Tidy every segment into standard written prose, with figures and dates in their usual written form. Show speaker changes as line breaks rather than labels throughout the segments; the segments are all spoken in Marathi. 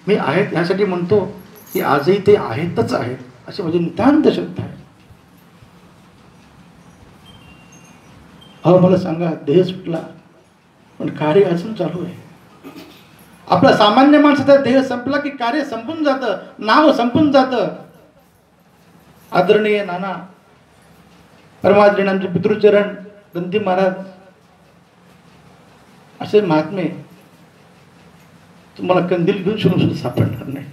मी आहेत ह्यासाठी म्हणतो की आजही ते आहेतच आहेत, अशी माझी नितांत श्रद्धा आहे. अहो मला सांगा, देह सुटला पण कार्य अजून चालू आहे. आपला सामान्य माणसाचा देह संपला की कार्य संपून जातं, नाव संपून जातं. आदरणीय नाना परमादरणीय पितृचरण दंती महाराज असे महात्मे तुम्हाला कंदील घेऊन सुद्धा सापडणार नाही.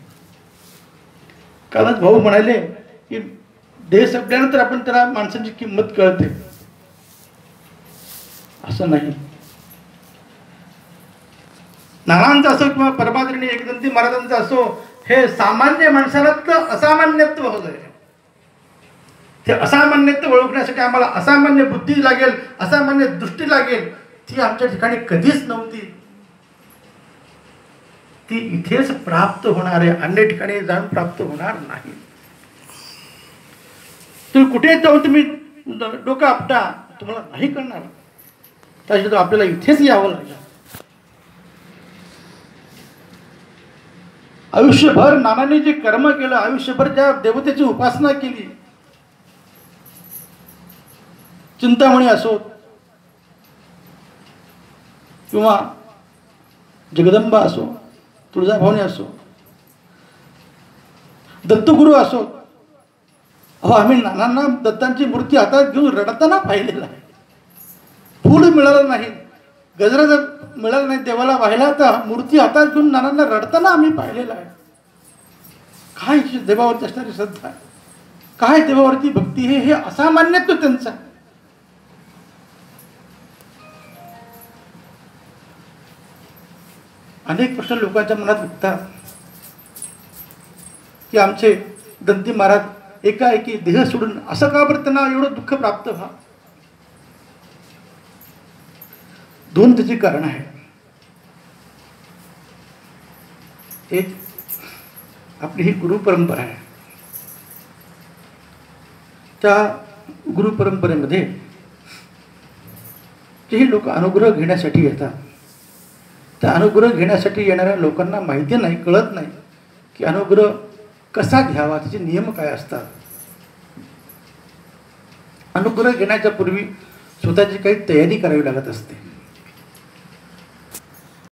कालच भाऊ म्हणाले की देह संपल्यानंतर आपण त्याला माणसाची किंमत कळते. असं नाही. नानांचा असो किंवा परमादरणीय एकदंती महाराजांचा असो, हे सामान्य माणसाला असामान्यत्व होतंय. ते असामान्यत्व ओळखण्यासाठी आम्हाला असामान्य बुद्धी लागेल, असामान्य दृष्टी लागेल. ती आमच्या ठिकाणी कधीच नव्हती. ती इथेच प्राप्त होणार आहे, अन्य ठिकाणी जाऊन प्राप्त होणार नाही. तुम्ही कुठे जाऊन तुम्ही डोकं आपटा, तुम्हाला नाही करणार. त्यासाठी आपल्याला इथेच यावं लागेल. आयुष्यभर नानांनी जे कर्म केलं, आयुष्यभर ज्या देवतेची उपासना केली, चिंतामणी असो किंवा जगदंबा असो, तुळजाभवानी असो, दत्तगुरू असो, अहो आम्ही नानांना दत्तांची मूर्ती हातात घेऊन रडताना पाहिलेलं आहे. फूल मिळालं नाही, गजरा जर मिळालं नाही देवाला व्हायला, तर मूर्ती हातात घेऊन नानांना रडताना आम्ही पाहिलेलं आहे. काय देवावरती असणारी श्रद्धा, काय देवावरती भक्ती, हे असामान्यत्व त्यांचं. अनेक प्रश्न लोकांच्या मनात उठतात की आमचे दंती महाराज एकाएकी देह सोडून असं का बरं त्यांना एवढं दुःख प्राप्त व्हा. दोन त्याची कारण आहे. एक आपली ही गुरु परंपरा आहे. त्या गुरु परंपरेमध्ये जेही लोक अनुग्रह घेण्यासाठी येतात, त्या अनुग्रह घेण्यासाठी येणाऱ्या लोकांना माहिती नाही, कळत नाही की अनुग्रह कसा घ्यावा, त्याचे नियम काय असतात. अनुग्रह घेण्याच्या पूर्वी स्वतःची काही तयारी करावी लागत असते.